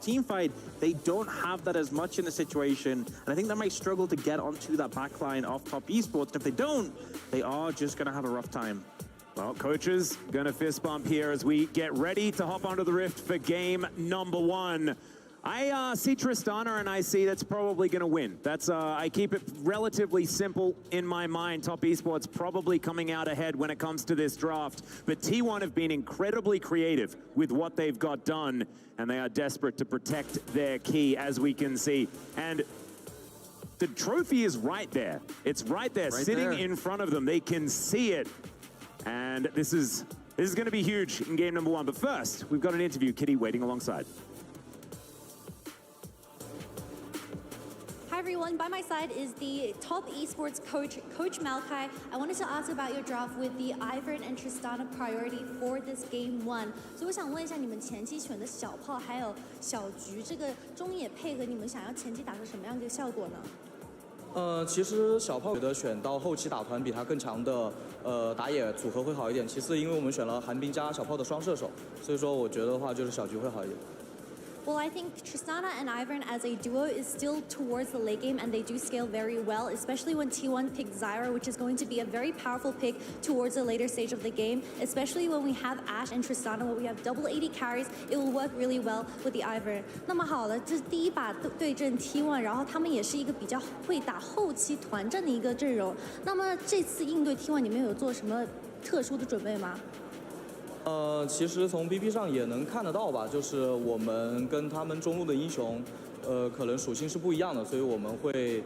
team fight, they don't have that as much in the situation, and I think they might struggle to get onto that backline of top esports. And if they don't, they are just going to have a rough time. Well, coaches, gonna fist bump here as we get ready to hop onto the Rift for game number 1. I see Tristana and I see that's probably gonna win. That's I keep it relatively simple in my mind. Top Esports probably coming out ahead when it comes to this draft, but T1 have been incredibly creative with what they've got done, and they are desperate to protect their key, as we can see. And the trophy is right there. It's right there, sitting in front of them. They can see it. And this is going to be huge in game number 1. But first, we've got an interview. Kitty waiting alongside. Hi everyone, by my side is the top esports coach, Coach Malachi. I wanted to ask about your draft with the Ivan and Tristana priority for this game 1. 所以我想问一下，你们前期选的小炮还有小橘这个中野配合，你们想要前期打出什么样的效果呢？其实小炮觉得选到后期打团比他更强的打野组合会好一点。其次，因为我们选了寒冰加小炮的双射手，所以说我觉得话就是小橘会好一点。Well, I think Tristana and Ivan as a duo is still towards the late game, and they do scale very well, especially when T1 picked Zyra, which is going to be a very powerful pick towards the later stage of the game, especially when we have Ashe and Tristana, where we have double 80 carries, it will work really well with the Ivan. 那么好了，这是第一把对阵 T1， 然后他们也是一个比较会打后期团战的一个阵容。那么这次应对 T1， 你们有做什么特殊的准备吗？其实从 BP 上也能看得到吧，就是我们跟他们中路的英雄，可能属性是不一样的，所以我们会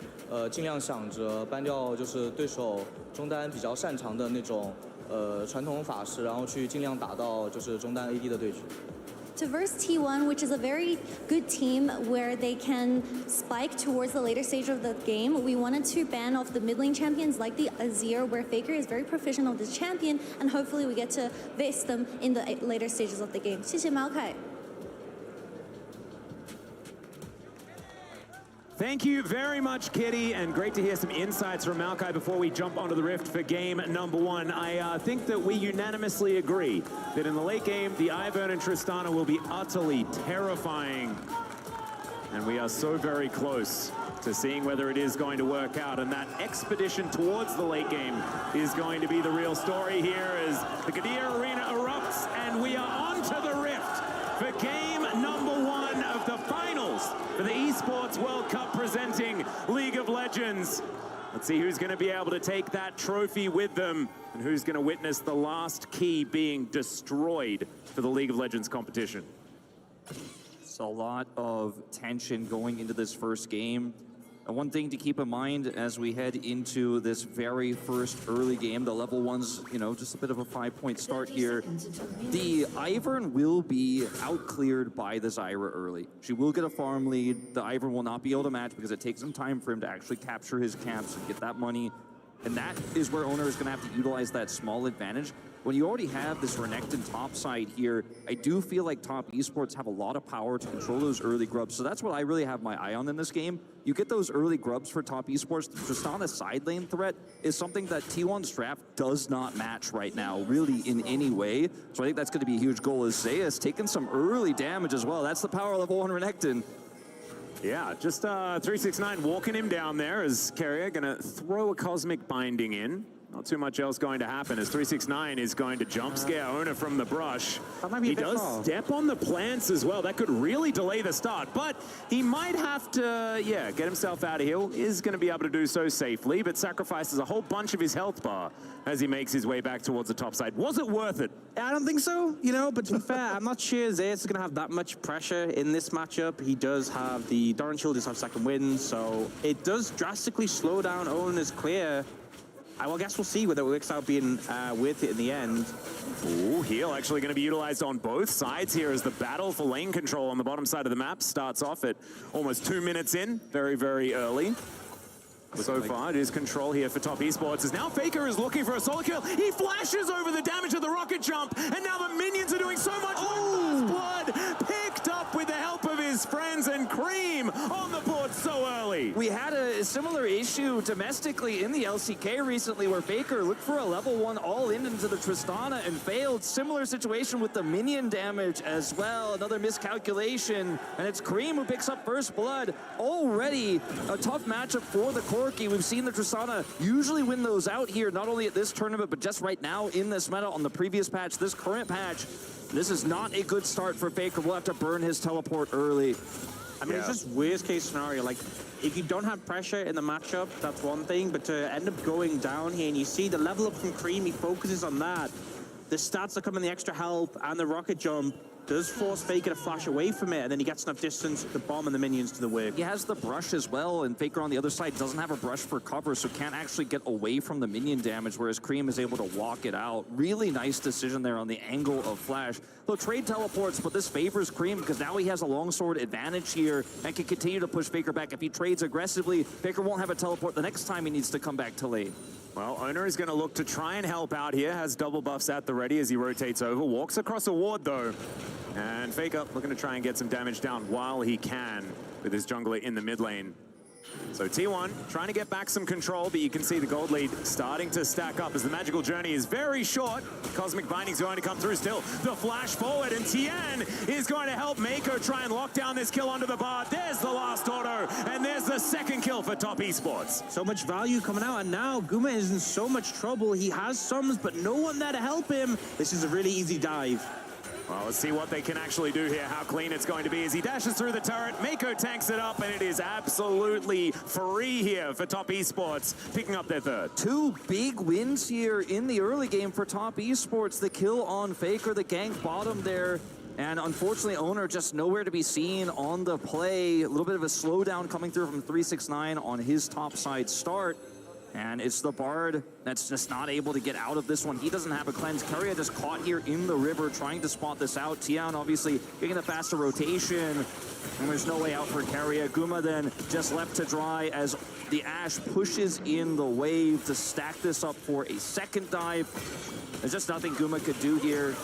尽量想着搬掉就是对手中单比较擅长的那种传统法师，然后去尽量打到就是中单 AD 的对局。To verse T1, which is a very good team where they can spike towards the later stage of the game, we wanted to ban off the mid lane champions like the Azir, where Faker is very proficient on this champion, and hopefully we get to face them in the later stages of the game. 谢谢 Malachi. Thank you very much, Kitty, and great to hear some insights from Malachi before we jump onto the Rift for game number 1. I think that we unanimously agree that in the late game, the Ivern and Tristana will be utterly terrifying. And we are so very close to seeing whether it is going to work out. And that expedition towards the late game is going to be the real story here as the Qadir Arena erupts, and we are onto the Rift for game number 1 of the finals for the Esports World Cup presenting League of Legends. Let's see who's going to be able to take that trophy with them and who's going to witness the last key being destroyed for the League of Legends competition. It's a lot of tension going into this first game. And one thing to keep in mind as we head into this very first early game, the level 1's, you know, just a bit of a 5-point start here. The Ivern will be outcleared by the Zyra early. She will get a farm lead. The Ivern will not be able to match because it takes some time for him to actually capture his camps and get that money. And that is where Owner is going to have to utilize that small advantage. When you already have this Renekton top side here, I do feel like top esports have a lot of power to control those early grubs. So that's what I really have my eye on in this game. You get those early grubs for top esports. Just on the side lane threat is something that T1's draft does not match right now, really in any way. So I think that's going to be a huge goal. As Zeus taking some early damage as well. That's the power level on Renekton. Yeah, just 369 walking him down there as Carrier going to throw a Cosmic Binding in. Not too much else going to happen as 369 is going to jump scare Owner from the brush. He does step on the plants as well. That could really delay the start, but he might have to, yeah, get himself out of here. Is going to be able to do so safely, but sacrifices a whole bunch of his health bar as he makes his way back towards the top side. Was it worth it? I don't think so, you know, but to be fair, I'm not sure Zeus is going to have that much pressure in this matchup. He does have the Doran Shield, does have second wind, so it does drastically slow down Owner's clear. I guess we'll see whether it works out being worth it in the end. Ooh, heal actually going to be utilized on both sides here as the battle for lane control on the bottom side of the map starts off at almost 2 minutes in. Very, very early. So far, it is control here for top esports. As now Faker is looking for a solo kill. He flashes over the damage of the rocket jump, and now the minions are doing so much work. Blood picked up with the help of his friends, and Cream on the board so early. We had a a similar issue domestically in the LCK recently where Faker looked for a level 1 all into the Tristana and failed. Similar situation with the minion damage as well. Another miscalculation, and it's Cream who picks up first blood. Already a tough matchup for the Corki. We've seen the Tristana usually win those out here, not only at this tournament, but just right now in this meta on the previous patch, this current patch. This is not a good start for Faker. We'll have to burn his teleport early. I mean, it's just worst case scenario. Like, if you don't have pressure in the matchup, that's one thing. But to end up going down here and you see the level up from Cream, he focuses on that. The stats are coming, the extra health and the rocket jump does force Faker to flash away from it, and then he gets enough distance, the bomb and the minions to the whip. He has the brush as well, and Faker on the other side doesn't have a brush for cover, so can't actually get away from the minion damage, whereas Cream is able to walk it out. Really nice decision there on the angle of flash. He'll trade teleports, but this favors Cream because now he has a longsword advantage here and can continue to push Faker back. If he trades aggressively, Faker won't have a teleport the next time he needs to come back to lane. Well, Owner is going to look to try and help out here. Has double buffs at the ready as he rotates over. Walks across a ward, though. And Faker looking to try and get some damage down while he can with his jungler in the mid lane. So T1 trying to get back some control, but you can see the gold lead starting to stack up as the magical journey is very short. Cosmic Binding's going to come through still. The flash forward, and Tien is going to help Mako try and lock down this kill onto the bar. There's the last auto, and there's the second kill for Top Esports. So much value coming out, and now Guma is in so much trouble. He has sums, but no one there to help him. This is a really easy dive. Well, let's see what they can actually do here, how clean it's going to be as he dashes through the turret. Mako tanks it up, and it is absolutely free here for Top Esports, picking up their third. 2 big wins here in the early game for Top Esports. The kill on Faker, the gank bottom there. And unfortunately, Owner just nowhere to be seen on the play. A little bit of a slowdown coming through from 369 on his top side start. And it's the Bard that's just not able to get out of this one. He doesn't have a cleanse. Keria just caught here in the river trying to spot this out. Tian obviously getting the faster rotation. And there's no way out for Keria. Guma then just left to dry as the Ashe pushes in the wave to stack this up for a second dive. There's just nothing Guma could do here.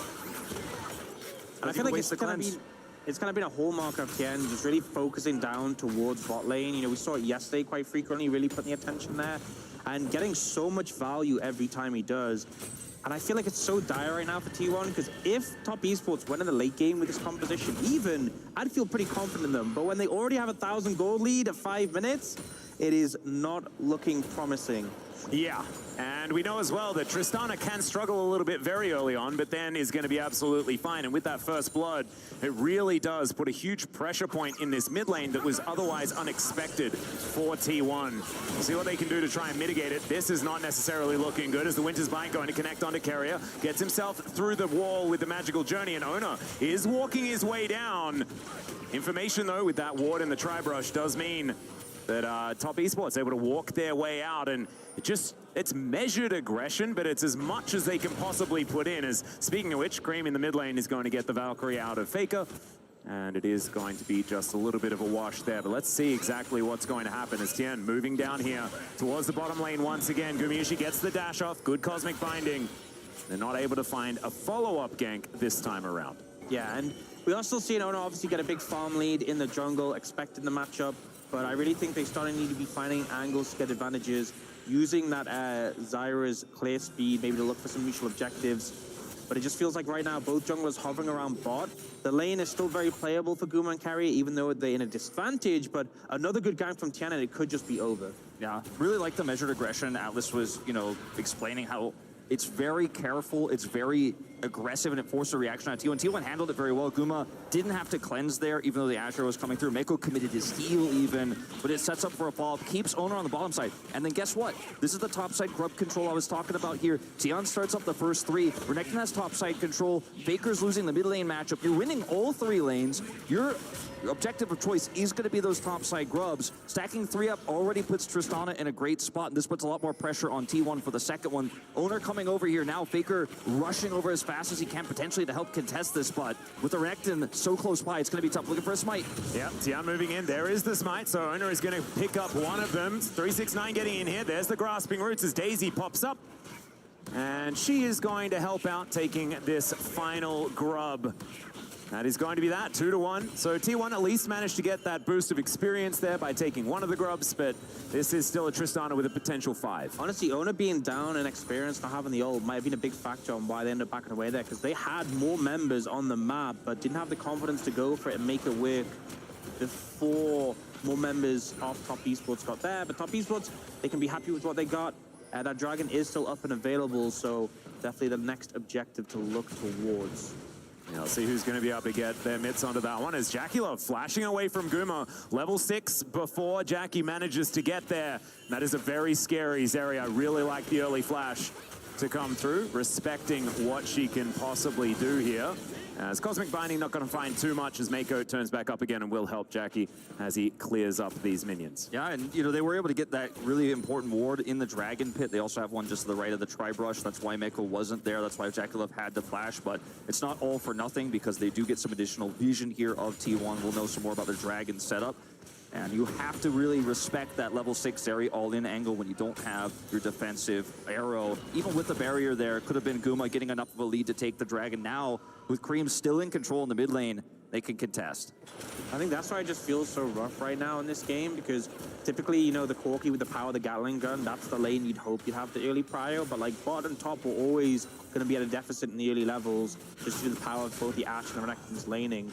And I feel like it's kind of been a hallmark of Tien, just really focusing down towards bot lane. You know, we saw it yesterday quite frequently, really putting the attention there and getting so much value every time he does. And I feel like it's so dire right now for T1, because if Top Esports went in the late game with this composition, even, I'd feel pretty confident in them. But when they already have a 1,000 gold lead at 5 minutes, it is not looking promising. Yeah, and we know as well that Tristana can struggle a little bit very early on, but then is going to be absolutely fine. And with that first blood, it really does put a huge pressure point in this mid lane that was otherwise unexpected for T1. We'll see what they can do to try and mitigate it. This is not necessarily looking good as the Winter's Bind going to connect onto Keria. Gets himself through the wall with the magical journey, and Owner is walking his way down. Information, though, with that ward and the Tri-Brush does mean that Top Esports able to walk their way out, and it's measured aggression, but it's as much as they can possibly put in. As speaking of which, Cream in the mid lane is going to get the Valkyrie out of Faker, and it is going to be just a little bit of a wash there. But let's see exactly what's going to happen as Tien moving down here towards the bottom lane once again. Gumayushi gets the dash off, good Cosmic Binding. They're not able to find a follow-up gank this time around. Yeah, and we are still seeing Owner obviously get a big farm lead in the jungle, expecting the matchup. But I really think they starting to need to be finding angles to get advantages, using that Zyra's clear speed, maybe to look for some mutual objectives. But it just feels like right now both junglers hovering around bot. The lane is still very playable for Guma and Keria, even though they're in a disadvantage. But another good gank from Tian, and it could just be over. Yeah, really like the measured aggression. Atlas was, explaining how it's very careful, it's very aggressive, and it forced a reaction on T1. T1 handled it very well. Guma didn't have to cleanse there, even though the Azure was coming through. Mako committed his heal even, but it sets up for a follow-up, keeps Owner on the bottom side. And then guess what? This is the top side grub control I was talking about here. Tian starts up the first 3. Renekton has top side control. Faker's losing the mid lane matchup. You're winning all 3 lanes. Your objective of choice is going to be those top side grubs. Stacking 3 up already puts Tristana in a great spot, and this puts a lot more pressure on T1 for the second one. Owner coming over here now. Faker rushing over as fast as he can potentially to help contest this, but with the Renekton so close by, it's going to be tough. Looking for a smite. Yeah, Tian moving in. There is the smite, so Owner is going to pick up one of them. 369 getting in here. There's the grasping roots as Daisy pops up. And she is going to help out taking this final grub. That is going to be that, 2-1. So T1 at least managed to get that boost of experience there by taking one of the grubs, but this is still a Tristana with a potential 5. Honestly, Owner being down in experience, not having the ult, might have been a big factor on why they ended up backing away there, because they had more members on the map, but didn't have the confidence to go for it and make it work before more members of Top Esports got there. But Top Esports, they can be happy with what they got. That Dragon is still up and available, so definitely the next objective to look towards. Yeah, let's see who's going to be able to get their mitts onto that one. As Jackie Love flashing away from Guma. Level 6 before Jackie manages to get there. And that is a very scary Zeri. I really like the early flash to come through, respecting what she can possibly do here. As Cosmic Binding not going to find too much as Mako turns back up again and will help Jackie as he clears up these minions. Yeah, and you know, they were able to get that really important ward in the Dragon Pit. They also have one just to the right of the Tri-Brush. That's why Mako wasn't there. That's why Jackie Love had to flash, but it's not all for nothing because they do get some additional vision here of T1. We'll know some more about their Dragon setup. And you have to really respect that level 6 Zeri all-in angle when you don't have your defensive arrow. Even with the barrier there, could have been Guma getting enough of a lead to take the Dragon. Now, with Cream still in control in the mid lane, they can contest. I think that's why it just feels so rough right now in this game, because typically, you know, the Corki with the power of the Gatling gun, that's the lane you'd hope you'd have the early prio, but like bot and top were always going to be at a deficit in the early levels, just due to the power of both the Ashe and the Renekton's laning.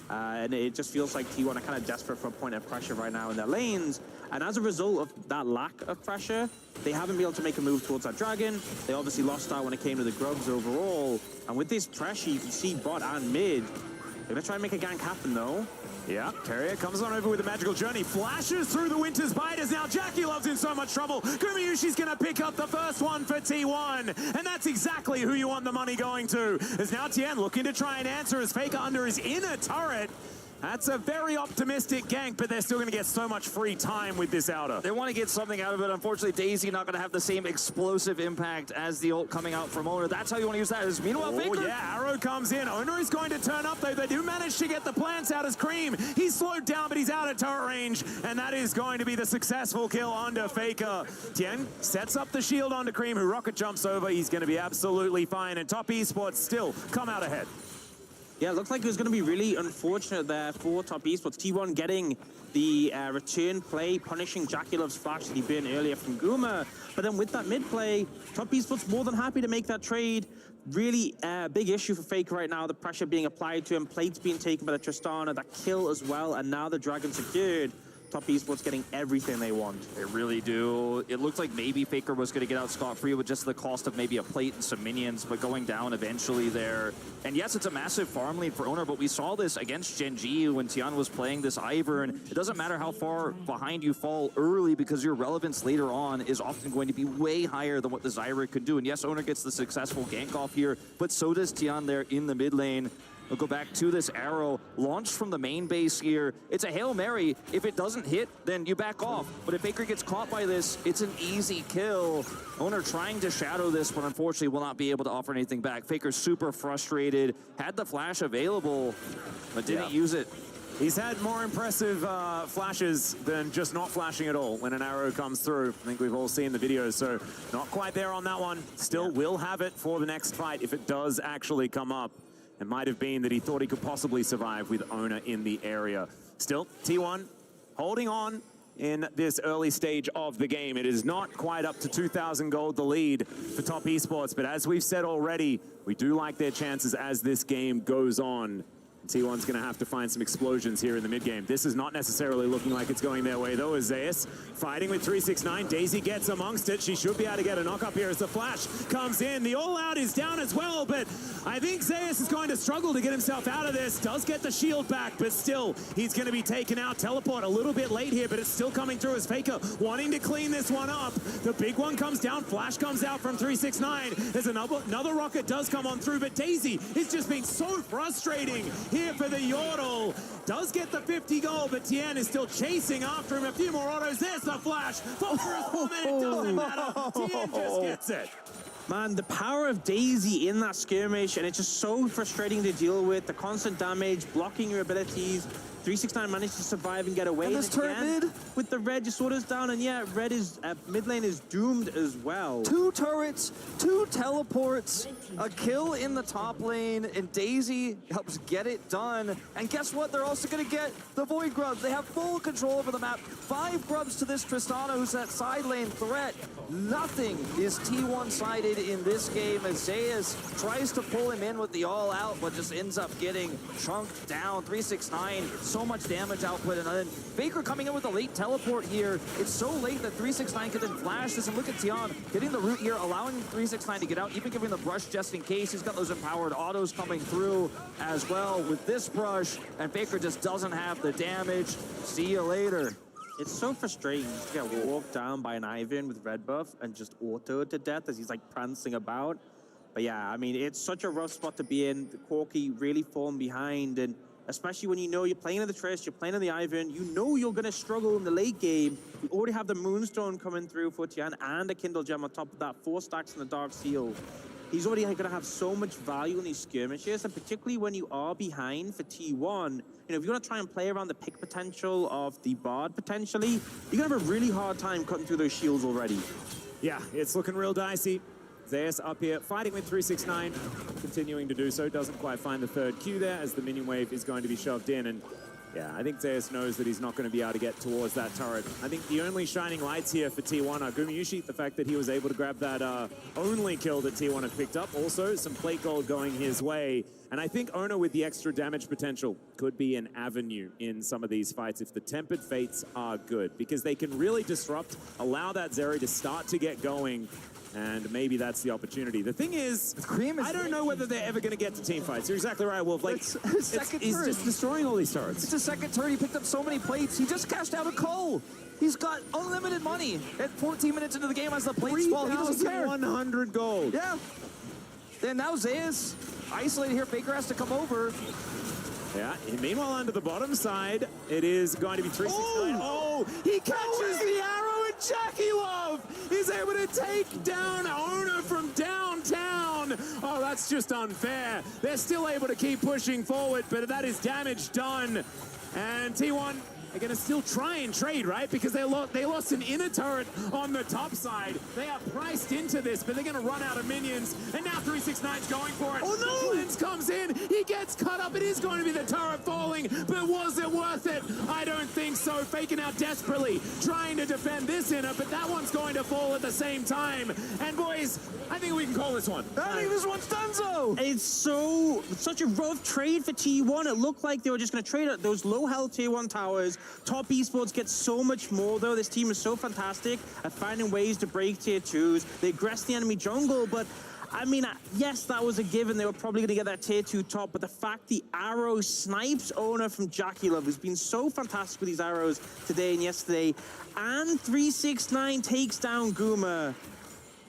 And it just feels like T1 are kind of desperate for a point of pressure right now in their lanes. And as a result of that lack of pressure, they haven't been able to make a move towards that Dragon. They obviously lost out when it came to the Grubs overall. And with this pressure, you can see bot and mid. They're going to try and make a gank happen, though. Yeah, Carrier comes on over with a magical journey, flashes through the Winter's Biters. Now Jackie Love's in so much trouble. Gumayushi's going to pick up the first one for T1. And that's exactly who you want the money going to. As now Tien looking to try and answer as Faker under his inner turret. That's a very optimistic gank, but they're still going to get so much free time with this outer. They want to get something out of it. Unfortunately, Daisy not going to have the same explosive impact as the ult coming out from Owner. That's how you want to use that. Meanwhile, Faker... Oh, yeah, arrow comes in. Owner is going to turn up, though. They do manage to get the plants out as Cream. He's slowed down, but he's out of turret range, and that is going to be the successful kill onto Faker. Tien sets up the shield onto Cream, who rocket jumps over. He's going to be absolutely fine, and Top Esports still come out ahead. Yeah, it looks like it was going to be really unfortunate there for Top Esports. T1 getting the return play, punishing Jackie Love's flash that he burned earlier from Guma. But then with that mid play, Top Esports more than happy to make that trade. Really big issue for Faker right now, the pressure being applied to him, plates being taken by the Tristana, that kill as well, and now the Dragon secured. Top Esports getting everything they want. They really do. It looked like maybe Faker was going to get out scot-free with just the cost of maybe a plate and some minions, but going down eventually there. And yes, it's a massive farm lead for Owner, but we saw this against Genji when Tian was playing this Ivern. It doesn't matter how far behind you fall early because your relevance later on is often going to be way higher than what the Zyra could do. And yes, Owner gets the successful gank off here, but so does Tian there in the mid lane. We'll go back to this arrow, launched from the main base here. It's a Hail Mary. If it doesn't hit, then you back off. But if Faker gets caught by this, it's an easy kill. Owner trying to shadow this, but unfortunately will not be able to offer anything back. Faker's super frustrated, had the flash available, but didn't use it. He's had more impressive flashes than just not flashing at all when an arrow comes through. I think we've all seen the videos, so not quite there on that one. Still will have it for the next fight if it does actually come up. It might have been that he thought he could possibly survive with Owner in the area. Still, T1 holding on in this early stage of the game. It is not quite up to 2,000 gold, the lead for Top Esports, but as we've said already, we do like their chances as this game goes on. T1's going to have to find some explosions here in the mid-game. This is not necessarily looking like it's going their way, though, as Zeus fighting with 369. Daisy gets amongst it. She should be able to get a knock-up here as the flash comes in. The all-out is down as well, but I think Zeus is going to struggle to get himself out of this. Does get the shield back, but still, he's going to be taken out. Teleport a little bit late here, but it's still coming through as Faker wanting to clean this one up. The big one comes down. Flash comes out from 369. There's another rocket does come on through, but Daisy is just being so frustrating here for the Yordle. Does get the 50 gold, but Tien is still chasing after him. A few more autos. There's the flash. It doesn't matter. Tien just gets it. Man, the power of Daisy in that skirmish, and it's just so frustrating to deal with. The constant damage, blocking your abilities. 369 managed to survive and get away. And this turret mid. With the red just orders down, and yeah, red is mid lane is doomed as well. 2 turrets, 2 teleports, a kill in the top lane, and Daisy helps get it done. And guess what? They're also going to get the Void Grubs. They have full control over the map. 5 grubs to this Tristana, who's that side lane threat. Nothing is T1-sided in this game as Zeus tries to pull him in with the all-out, but just ends up getting chunked down. 369, so much damage output, and then Faker coming in with a late teleport here. It's so late that 369 can then flash this, and look at Tian getting the root here, allowing 369 to get out, even giving the brush just in case. He's got those empowered autos coming through as well with this brush, and Faker just doesn't have the damage. See you later. It's so frustrating to get walked down by an Ivan with red buff and just autoed to death as he's like prancing about. But yeah, I mean, it's such a rough spot to be in. The Corky really falling behind, and especially when you know you're playing in the Trish, you're playing in the Ivan, you know you're going to struggle in the late game. You already have the Moonstone coming through for Tian and a Kindle Gem on top of that, 4 stacks in the Dark Seal. He's already going to have so much value in these skirmishes, and particularly when you are behind for T1, you know, if you want to try and play around the pick potential of the Bard potentially, you're going to have a really hard time cutting through those shields already. Yeah, it's looking real dicey. Zeus up here, fighting with 369, continuing to do so. Doesn't quite find the third Q there as the minion wave is going to be shoved in. And yeah, I think Zeus knows that he's not going to be able to get towards that turret. I think the only shining lights here for T1 are Gumayushi, the fact that he was able to grab that only kill that T1 had picked up. Also, some plate gold going his way. And I think Ona with the extra damage potential could be an avenue in some of these fights if the Tempered Fates are good, because they can really disrupt, allow that Zeri to start to get going, and maybe that's the opportunity. The thing is, I don't know whether they're ever going to get to team fights. You're exactly right, Wolf. Like, he's just destroying all these turrets. It's a second turret. He picked up so many plates. He just cashed out a coal. He's got unlimited money at 14 minutes into the game as the plates fall. He doesn't care. 100 gold. Yeah. Then now Zeus isolated here. Faker has to come over. Yeah, and meanwhile, under the bottom side, it is going to be 369. Oh, he catches the arrow, and Jackie Love is able to take down Ona from downtown. Oh, that's just unfair. They're still able to keep pushing forward, but that is damage done. And T1 are going to still try and trade, right? Because they lost an inner turret on the top side. They are priced into this, but they're going to run out of minions. And now 369's going for it. Oh, no! Lens comes in. He gets cut up. It is going to be the turret falling, but was it worth it? I don't think so. Faking out desperately, trying to defend this inner, but that one's going to fall at the same time. And boys, I think we can call this one. I think this one's done so. It's such a rough trade for T1. It looked like they were just going to trade out those low health Tier 1 towers. Top Esports gets so much more, though. This team is so fantastic at finding ways to break Tier 2s. They aggress the enemy jungle, but I mean, yes, that was a given. They were probably going to get that Tier 2 top, but the fact the arrow snipes Ona from Jackie Love, who's been so fantastic with these arrows today and yesterday, and 369 takes down Guma.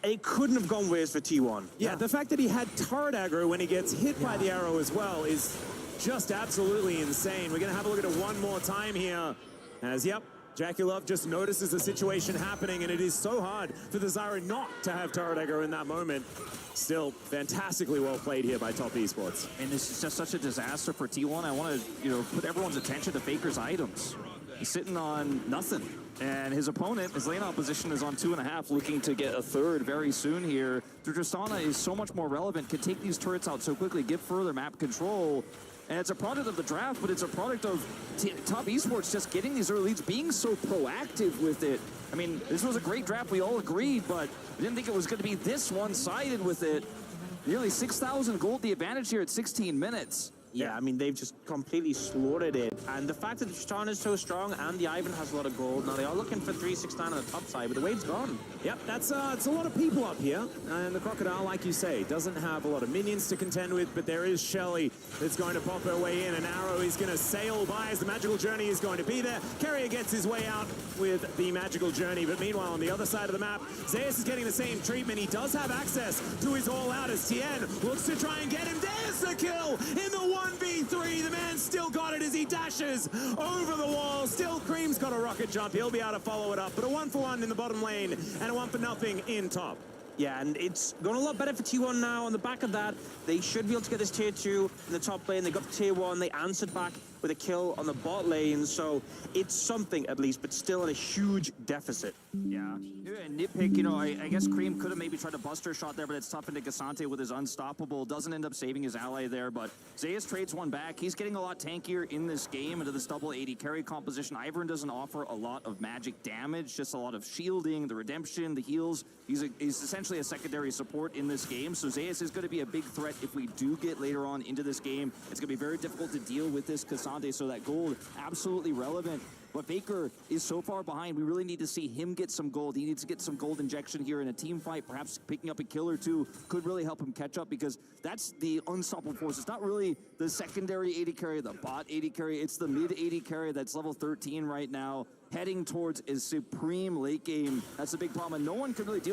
It couldn't have gone worse for T1. Yeah, the fact that he had turret aggro when he gets hit by the arrow as well is just absolutely insane. We're going to have a look at it one more time here. As, yep, Jackie Love just notices the situation happening, and it is so hard for the Zyra not to have turret aggro in that moment. Still, fantastically well played here by Top Esports. And this is just such a disaster for T1. I want to, put everyone's attention to Faker's items. He's sitting on nothing. And his opponent, his lane opposition, is on 2.5, looking to get a third very soon here. Tristana is so much more relevant, can take these turrets out so quickly, give further map control. And it's a product of the draft, but it's a product of Top Esports just getting these early leads, being so proactive with it. I mean, this was a great draft, we all agreed, but we didn't think it was going to be this one-sided with it. Nearly 6,000 gold, the advantage here at 16 minutes. Yeah, I mean, they've just completely slaughtered it. And the fact that the Tristana is so strong and the Ivan has a lot of gold, now they are looking for 369 on the top side, but the wave's gone. Yep, it's a lot of people up here. And the Crocodile, like you say, doesn't have a lot of minions to contend with, but there is Shelly that's going to pop her way in. An arrow is going to sail by as the magical journey is going to be there. Carrier gets his way out with the magical journey, but meanwhile, on the other side of the map, Zeus is getting the same treatment. He does have access to his all-out as Tien looks to try and get him. There's the kill in the 1v3. The man still got it as he dashes over the wall. Still, Cream's got a rocket jump. He'll be able to follow it up, but a 1-for-1 in the bottom lane and a 1-for-0 in top. Yeah, and it's going a lot better for T1 now. On the back of that, they should be able to get this Tier 2 in the top lane. They got the Tier 1, they answered back with a kill on the bot lane, so it's something at least, but still in a huge deficit. Yeah, nitpick, you know, I guess Cream could have maybe tried to buster shot there, but it's tough into Gasante with his unstoppable. Doesn't end up saving his ally there, but Zeus trades one back. He's getting a lot tankier in this game into this double 80 carry composition. Ivern doesn't offer a lot of magic damage, just a lot of shielding, the redemption, the heals. He's essentially a secondary support in this game, so Zeus is going to be a big threat if we do get later on into this game. It's going to be very difficult to deal with this Cassante, so that gold, absolutely relevant. But Faker is so far behind, we really need to see him get some gold. He needs to get some gold injection here in a team fight. Perhaps picking up a kill or two could really help him catch up, because that's the unstoppable force. It's not really the secondary 80 carry, the bot 80 carry. It's the mid 80 carry that's level 13 right now, heading towards a supreme late game. That's a big problem, and no one can really deal with